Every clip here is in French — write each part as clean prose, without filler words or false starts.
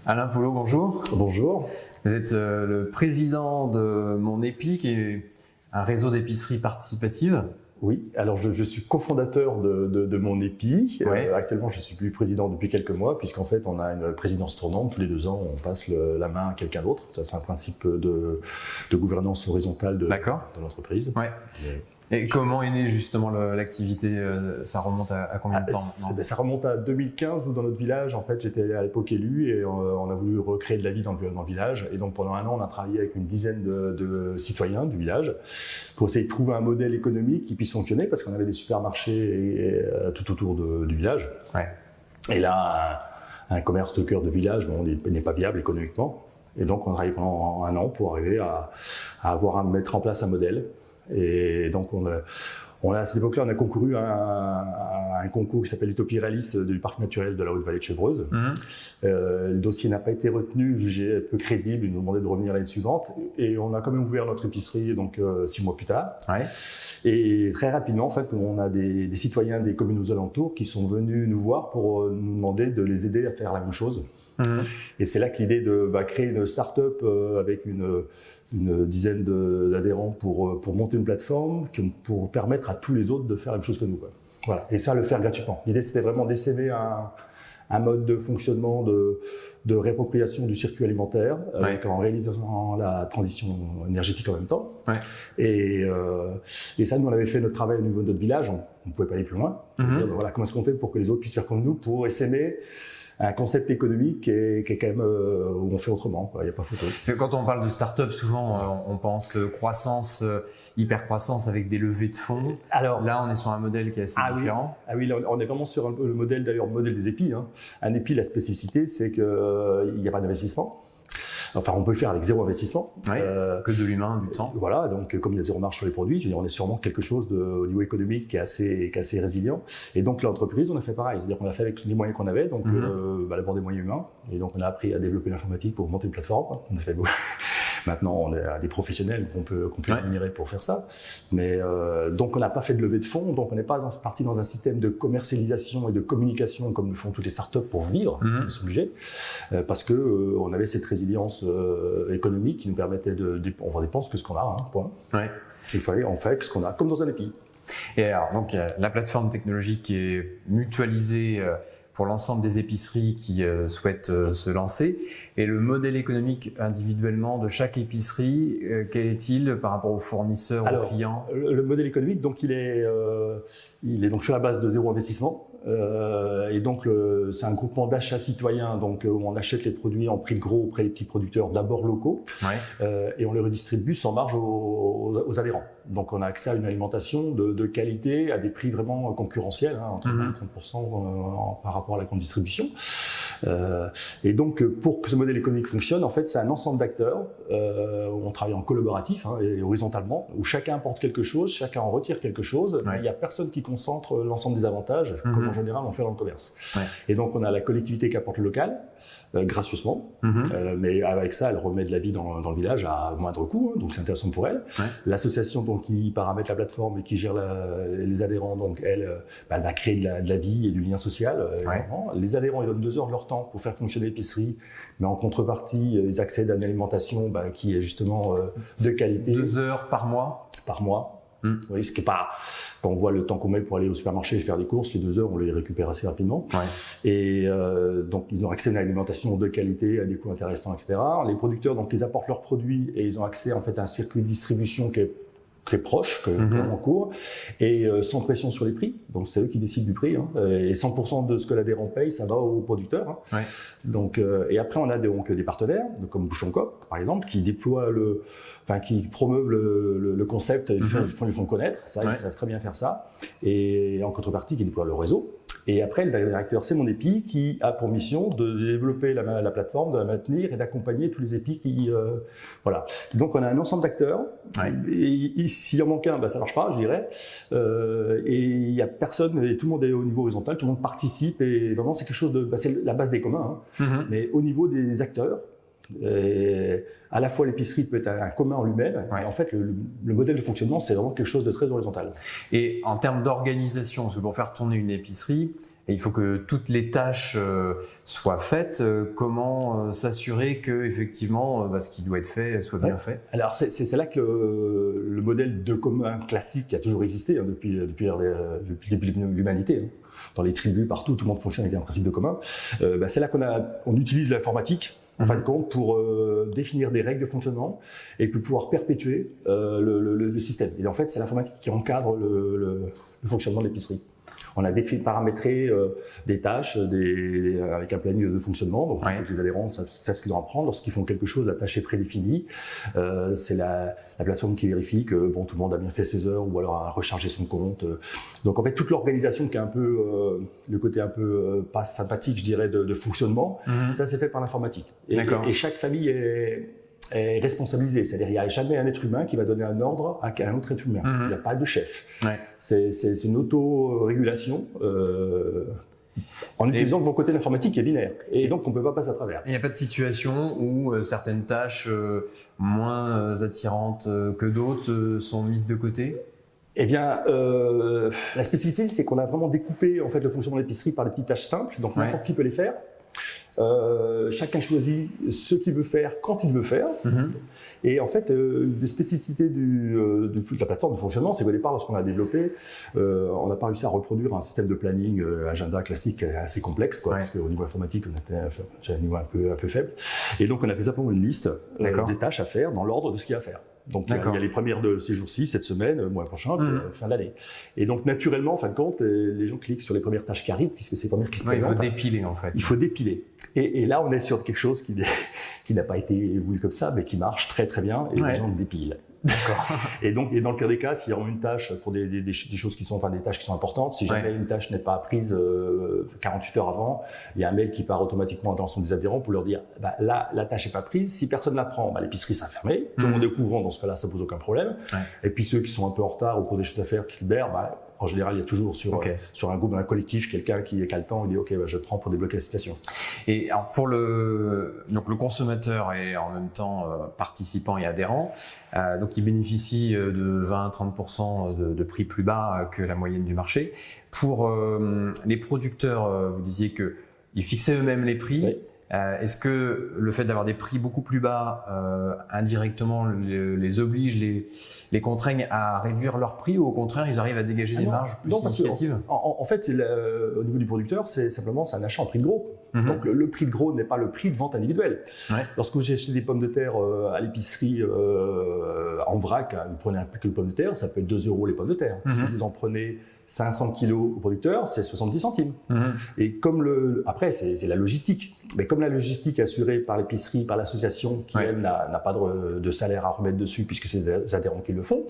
Alain Poulot, bonjour. Bonjour. Vous êtes le président de Mon Épi, qui est un réseau d'épiceries participatives. Oui, alors je suis cofondateur de Mon Épi. Ouais. Actuellement, je suis plus président depuis quelques mois, puisqu'en fait, on a une présidence tournante. Tous les 2 ans, on passe la main à quelqu'un d'autre. Ça, c'est un principe de gouvernance horizontale de l'entreprise. Ouais. Et comment est née justement l'activité? Ça remonte à combien de temps maintenant? Ça remonte à 2015, où dans notre village, en fait, j'étais à l'époque élu et on a voulu recréer de la vie dans le village. Et donc pendant 1 an, on a travaillé avec une dizaine de citoyens du village pour essayer de trouver un modèle économique qui puisse fonctionner, parce qu'on avait des supermarchés tout autour du village. Ouais. Et là, un commerce de cœur de village n'est pas viable économiquement. Et donc on a travaillé pendant 1 an pour arriver à mettre en place un modèle. Et donc à cette époque-là, on a concouru à un concours qui s'appelle Utopie réaliste du parc naturel de la Haute-Vallée de Chevreuse. Le dossier n'a pas été retenu, jugé peu crédible. Ils nous demandaient de revenir l'année suivante, et on a quand même ouvert notre épicerie 6 mois plus tard. Ouais. Et très rapidement, en fait, on a des citoyens des communes aux alentours qui sont venus nous voir pour nous demander de les aider à faire la même chose. Et c'est là que l'idée de créer une start-up avec une dizaine d'adhérents pour monter une plateforme pour permettre à tous les autres de faire la même chose que nous, quoi. Voilà. Et ça, le faire gratuitement. L'idée, c'était vraiment d'essaimer un mode de fonctionnement de réappropriation du circuit alimentaire, en réalisant la transition énergétique en même temps. Ouais. Et ça, nous, on avait fait notre travail au niveau de notre village. On ne pouvait pas aller plus loin. Dire, voilà, comment est-ce qu'on fait pour que les autres puissent faire comme nous, pour essaimer un concept économique qui est quand même où on fait autrement, quoi. Il n'y a pas photo. Quand on parle de start-up, souvent on pense croissance, hyper-croissance avec des levées de fonds. Alors, là, on est sur un modèle qui est assez différent. Ah oui, là, on est vraiment sur le modèle, d'ailleurs, le modèle des épis. Un épi, la spécificité, c'est qu'il n'y a pas d'investissement. Enfin, on peut le faire avec 0 investissement. Oui, que de l'humain, du temps. Voilà, donc comme il y a 0 marge sur les produits, je veux dire, on est sûrement quelque chose au niveau économique qui est assez résilient. Et donc l'entreprise, on a fait pareil, c'est-à-dire qu'on a fait avec les moyens qu'on avait, donc d'abord des moyens humains. Et donc on a appris à développer l'informatique pour monter une plateforme. On a fait Maintenant, on a des professionnels qu'on peut rémunérer pour faire ça. Mais donc on n'a pas fait de levée de fonds, donc on n'est pas parti dans un système de commercialisation et de communication comme le font toutes les startups pour vivre, ils sont obligés, parce que on avait cette résilience économique qui nous permettait on dépense que ce qu'on a, point. Ouais. On fait que ce qu'on a, comme dans un épi. Et alors, donc, la plateforme technologique qui est mutualisée pour l'ensemble des épiceries qui souhaitent se lancer. Et le modèle économique individuellement de chaque épicerie, quel est-il par rapport aux fournisseurs, aux clients? Le modèle économique, donc, il est donc sur la base de 0 investissement. Et donc c'est un groupement d'achats citoyens, donc où on achète les produits en prix de gros auprès des petits producteurs d'abord locaux, et on les redistribue sans marge aux adhérents. Donc on a accès à une alimentation de qualité à des prix vraiment concurrentiels, entre 20 et 30% par rapport à la grande distribution. Et donc pour que ce modèle économique fonctionne, en fait, c'est un ensemble d'acteurs où on travaille en collaboratif et horizontalement, où chacun apporte quelque chose, chacun en retire quelque chose. Il n'y a personne qui concentre l'ensemble des avantages, comme en général on fait dans le commerce. Et donc on a la collectivité qui apporte le local, gracieusement, mais avec ça elle remet de la vie dans le village à moindre coût, donc c'est intéressant pour elle. L'association donc qui paramètre la plateforme et qui gère les adhérents, donc elle va créer de la vie et du lien social. Les adhérents, ils donnent 2 heures de leur temps pour faire fonctionner l'épicerie, mais en contrepartie ils accèdent à une alimentation qui est justement de qualité. 2 heures par mois. Par mois. Oui, ce qui est pas, quand on voit le temps qu'on met pour aller au supermarché et faire des courses, les 2 heures, on les récupère assez rapidement. Et donc, ils ont accès à une alimentation de qualité, à des coûts intéressants, etc. Les producteurs, donc, ils apportent leurs produits et ils ont accès, en fait, à un circuit de distribution qui est très proche, en cours, et sans pression sur les prix. Donc, c'est eux qui décident du prix, et 100% de ce que l'adhérent paye, ça va aux producteurs. Donc, et après, on a donc des partenaires, comme Bouchon Coq, par exemple, qui déploient qui promeuvent le concept, ils font connaître, ça, ils savent très bien faire ça, et en contrepartie, qui déploient le réseau. Et après, le directeur, c'est Mon Épi, qui a pour mission de développer la plateforme, de la maintenir et d'accompagner tous les épis qui, voilà. Donc, on a un ensemble d'acteurs. Et s'il en manque un, ça marche pas, je dirais. Et il y a personne, et tout le monde est au niveau horizontal, tout le monde participe, et vraiment, c'est quelque chose c'est la base des communs, mais au niveau des acteurs. À la fois l'épicerie peut être un commun en lui-même, et en fait le modèle de fonctionnement c'est vraiment quelque chose de très horizontal. Et en termes d'organisation, parce que pour faire tourner une épicerie, et il faut que toutes les tâches soient faites. Comment s'assurer que effectivement ce qui doit être fait soit bien fait? Alors c'est là que le modèle de commun classique qui a toujours existé depuis le début de l'humanité. Hein. Dans les tribus, partout, tout le monde fonctionne avec un principe de commun. C'est là qu'on utilise l'informatique, en fin de compte, pour définir des règles de fonctionnement et puis pouvoir perpétuer le système. Et en fait, c'est l'informatique qui encadre le fonctionnement de l'épicerie. On a paramétré des tâches avec un planning de fonctionnement. Donc, les adhérents savent ce qu'ils ont à prendre. Lorsqu'ils font quelque chose, la tâche est prédéfinie. C'est la plateforme qui vérifie que tout le monde a bien fait ses heures ou alors a rechargé son compte. Donc, en fait, toute l'organisation qui est un peu le côté un peu pas sympathique, je dirais, de fonctionnement, ça c'est fait par l'informatique. Et chaque famille est responsabilisé, c'est-à-dire il n'y a jamais un être humain qui va donner un ordre à un autre être humain. Il n'y a pas de chef. C'est une auto-régulation en utilisant le bon côté de l'informatique qui est binaire. Et donc on ne peut pas passer à travers. Il n'y a pas de situation où certaines tâches moins attirantes que d'autres sont mises de côté? Eh bien, la spécificité, c'est qu'on a vraiment découpé en fait le fonctionnement de l'épicerie par des petites tâches simples, donc n'importe qui peut les faire. Chacun choisit ce qu'il veut faire quand il veut faire. Et en fait, des spécificités de la plateforme de fonctionnement, c'est qu'au départ, lorsqu'on a développé, on n'a pas réussi à reproduire un système de planning agenda classique assez complexe, parce qu'au niveau informatique, on était à un niveau un peu faible. Et donc, on a fait simplement une liste des tâches à faire dans l'ordre de ce qu'il y a à faire. Donc, il y a les premières de ces jours-ci, cette semaine, le mois prochain, puis fin de l'année. Et donc, naturellement, en fin de compte, les gens cliquent sur les premières tâches qui arrivent, puisque c'est les premières qui se présentent. Il faut dépiler, en fait. Il faut dépiler. Et là, on est sur quelque chose qui n'a pas été voulu comme ça, mais qui marche très très bien, et les gens le dépilent. D'accord. Et dans le pire des cas, s'il y a une tâche pour des choses qui sont, des tâches qui sont importantes, si jamais une tâche n'est pas prise 48 heures avant, il y a un mail qui part automatiquement dans son des adhérents pour leur dire, là, la tâche n'est pas prise. Si personne la prend, l'épicerie sera fermée. Tout le monde est au courant, dans ce cas-là, ça pose aucun problème. Et puis ceux qui sont un peu en retard ou pour des choses à faire, qui se libèrent, en général, il y a toujours sur un groupe, dans un collectif, quelqu'un qui a le temps et dit OK, je prends pour débloquer la situation. Et alors pour le consommateur et en même temps participant et adhérent, donc il bénéficie de 20 à 30% de prix plus bas que la moyenne du marché. Pour les producteurs, vous disiez que ils fixaient eux-mêmes les prix. Est-ce que le fait d'avoir des prix beaucoup plus bas indirectement les oblige, les contraignent à réduire leurs prix, ou au contraire ils arrivent à dégager des marges plus significatives? En fait, au niveau du producteur, c'est un achat en prix de gros. Donc le prix de gros n'est pas le prix de vente individuelle. Lorsque vous achetez des pommes de terre à l'épicerie en vrac, vous prenez un paquet de pommes de terre, ça peut être 2 € les pommes de terre. Si vous en prenez 500 kilos au producteur, c'est 70 centimes. Et comme après, c'est la logistique. Mais comme la logistique assurée par l'épicerie, par l'association, qui elle n'a pas de salaire à remettre dessus puisque c'est des adhérents qui le font,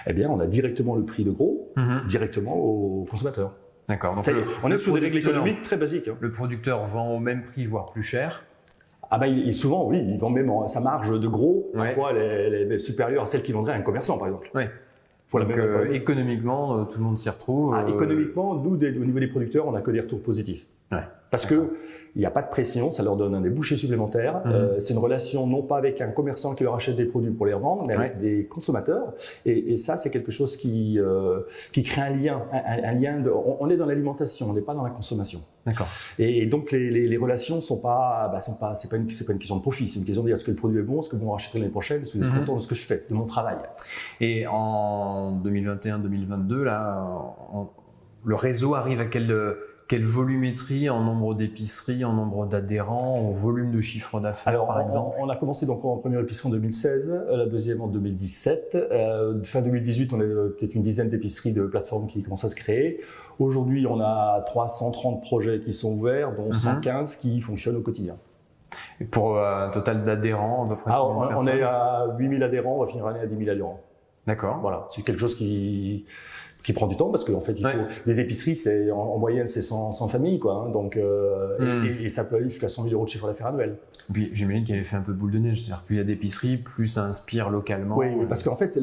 eh bien, on a directement le prix de gros, directement au consommateur. D'accord. Donc on est sur des règles économiques très basiques. Le producteur vend au même prix, voire plus cher. Souvent, oui, il vend même sa marge de gros, parfois elle est supérieure à celle qu'il vendrait à un commerçant, par exemple. Donc économiquement, tout le monde s'y retrouve. Économiquement, nous, au niveau des producteurs, on n'a que des retours positifs. Parce que il n'y a pas de pression, ça leur donne des bouchées supplémentaires. C'est une relation non pas avec un commerçant qui leur achète des produits pour les revendre, mais avec des consommateurs. Et ça, c'est quelque chose qui crée un lien. On est dans l'alimentation, on n'est pas dans la consommation. D'accord. Et donc les relations sont pas, c'est pas une question de profit, c'est une question de dire est-ce que le produit est bon, est-ce que vous me rachetez l'année prochaine, est-ce que vous êtes content de ce que je fais, de mon travail. Et en 2021-2022, là, le réseau arrive à quelle volumétrie en nombre d'épiceries, en nombre d'adhérents, en volume de chiffre d'affaires, par exemple? On a commencé donc en première épicerie en 2016, la deuxième en 2017. Fin 2018, on a peut-être une dizaine d'épiceries de plateformes qui commencent à se créer. Aujourd'hui, on a 330 projets qui sont ouverts, dont 115 qui fonctionnent au quotidien. Et pour un total d'adhérents, à peu près combien de on personnes? est à 8000 adhérents, on va finir l'année à 10 000 adhérents. D'accord. Voilà, c'est quelque chose qui prend du temps parce qu'en fait, les épiceries, en moyenne, c'est 100 familles, quoi. Hein, donc, et ça peut aller jusqu'à 100 000 € de chiffre d'affaires annuel. Et puis, j'imagine qu'il avait fait un peu boule de neige. C'est-à-dire plus il y a d'épiceries, plus ça inspire localement. Oui, parce qu'en fait,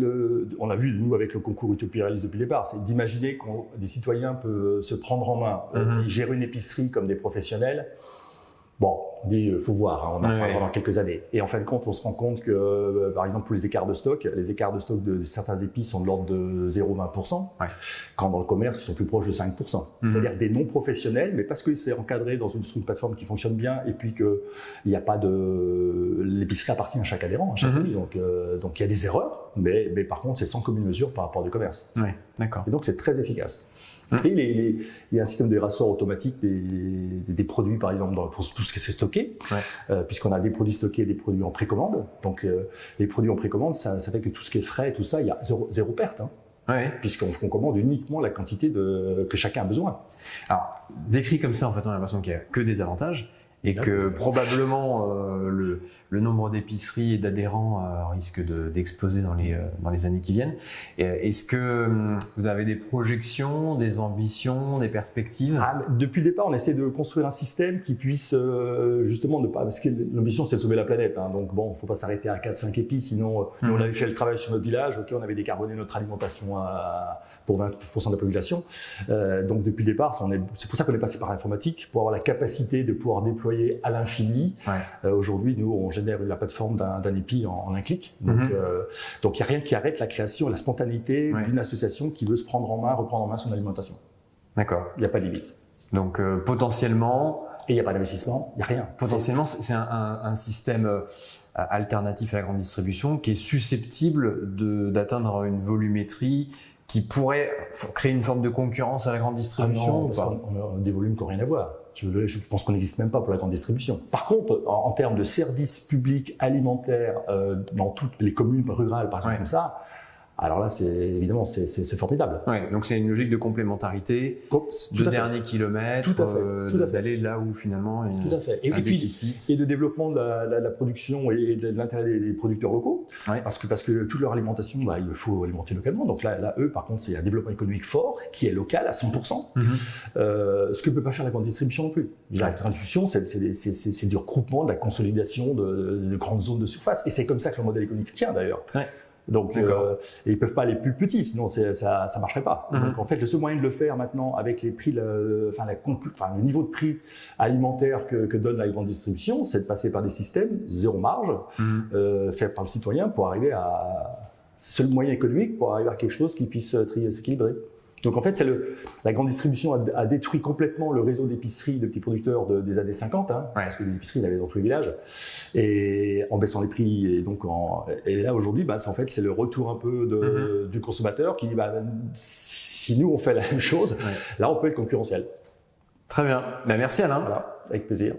on a vu, nous, avec le concours Utopie Réaliste depuis le départ, c'est d'imaginer que des citoyens peuvent se prendre en main et gérer une épicerie comme des professionnels. Bon, On dit faut voir, on en parlera dans quelques années. Et en fin de compte, on se rend compte que, par exemple, pour les écarts de stock de certains épices sont de l'ordre de 0,20%, quand dans le commerce, ils sont plus proches de 5%. C'est-à-dire des non-professionnels, mais parce que c'est encadré dans une plateforme qui fonctionne bien, et puis que il n'y a pas de... L'épicerie appartient à chaque adhérent, à chaque ami, donc il y a des erreurs, mais par contre, c'est sans commune mesure par rapport au commerce. Oui, d'accord. Et donc, c'est très efficace. Et il y a un système de rassort automatique des produits, par exemple, pour tout ce qui est stocké, puisqu'on a des produits stockés et des produits en précommande. Donc, les produits en précommande, ça fait que tout ce qui est frais, tout ça, il y a zéro perte. Puisqu'on commande uniquement la quantité que chacun a besoin. Alors, décrit comme ça, en fait, on a l'impression qu'il n'y a que des avantages. Et que probablement le nombre d'épiceries et d'adhérents risque d'exploser dans les années qui viennent. Est-ce que vous avez des projections, des ambitions, des perspectives? Depuis le départ, on essaie de construire un système qui puisse justement ne pas... Parce que l'ambition, c'est de sauver la planète. Donc bon, il ne faut pas s'arrêter à 4-5 épices, sinon nous, on avait fait le travail sur notre village, on avait décarboné notre alimentation pour 20% de la population. Donc depuis le départ, c'est pour ça qu'on est passé par l'informatique, pour avoir la capacité de pouvoir déployer à l'infini. Aujourd'hui, nous, on génère la plateforme d'un épi en un clic. Donc il n'y a rien qui arrête la création, la spontanéité d'une association qui veut reprendre en main son alimentation. D'accord. Il n'y a pas de limite. Donc potentiellement... Et il n'y a pas d'investissement, il n'y a rien. Potentiellement, c'est un système alternatif à la grande distribution qui est susceptible d'atteindre une volumétrie qui pourrait créer une forme de concurrence à la grande distribution. Non, parce qu'on a des volumes qui n'ont rien à voir. Je pense qu'on n'existe même pas pour la grande distribution. Par contre, en termes de services publics alimentaires dans toutes les communes rurales, par exemple, comme ça, alors là, évidemment, c'est formidable. Donc c'est une logique de complémentarité, de dernier kilomètre, d'aller là où finalement il y a un déficit. Et de développement de la production et de l'intérêt des producteurs locaux. Parce que toute leur alimentation, il faut alimenter localement. Donc là, eux, par contre, c'est un développement économique fort qui est local à 100%. Ce que ne peut pas faire la grande distribution non plus. La grande distribution, c'est du regroupement, de la consolidation de grandes zones de surface. Et c'est comme ça que le modèle économique tient d'ailleurs. Donc, ils peuvent pas aller plus petits, sinon ça marcherait pas. Donc, en fait, le seul moyen de le faire maintenant avec les prix, le niveau de prix alimentaire que donne la grande distribution, c'est de passer par des systèmes zéro marge, faits par le citoyen pour arriver c'est le seul moyen économique pour arriver à quelque chose qui puisse s'équilibrer. Donc en fait, la grande distribution a détruit complètement le réseau d'épiceries de petits producteurs des années 50, parce que les épiceries, il y avait dans tous les villages, et en baissant les prix. Et là aujourd'hui, en fait, c'est le retour un peu du consommateur qui dit si nous on fait la même chose, là on peut être concurrentiel. Très bien. Merci Alain. Voilà, avec plaisir.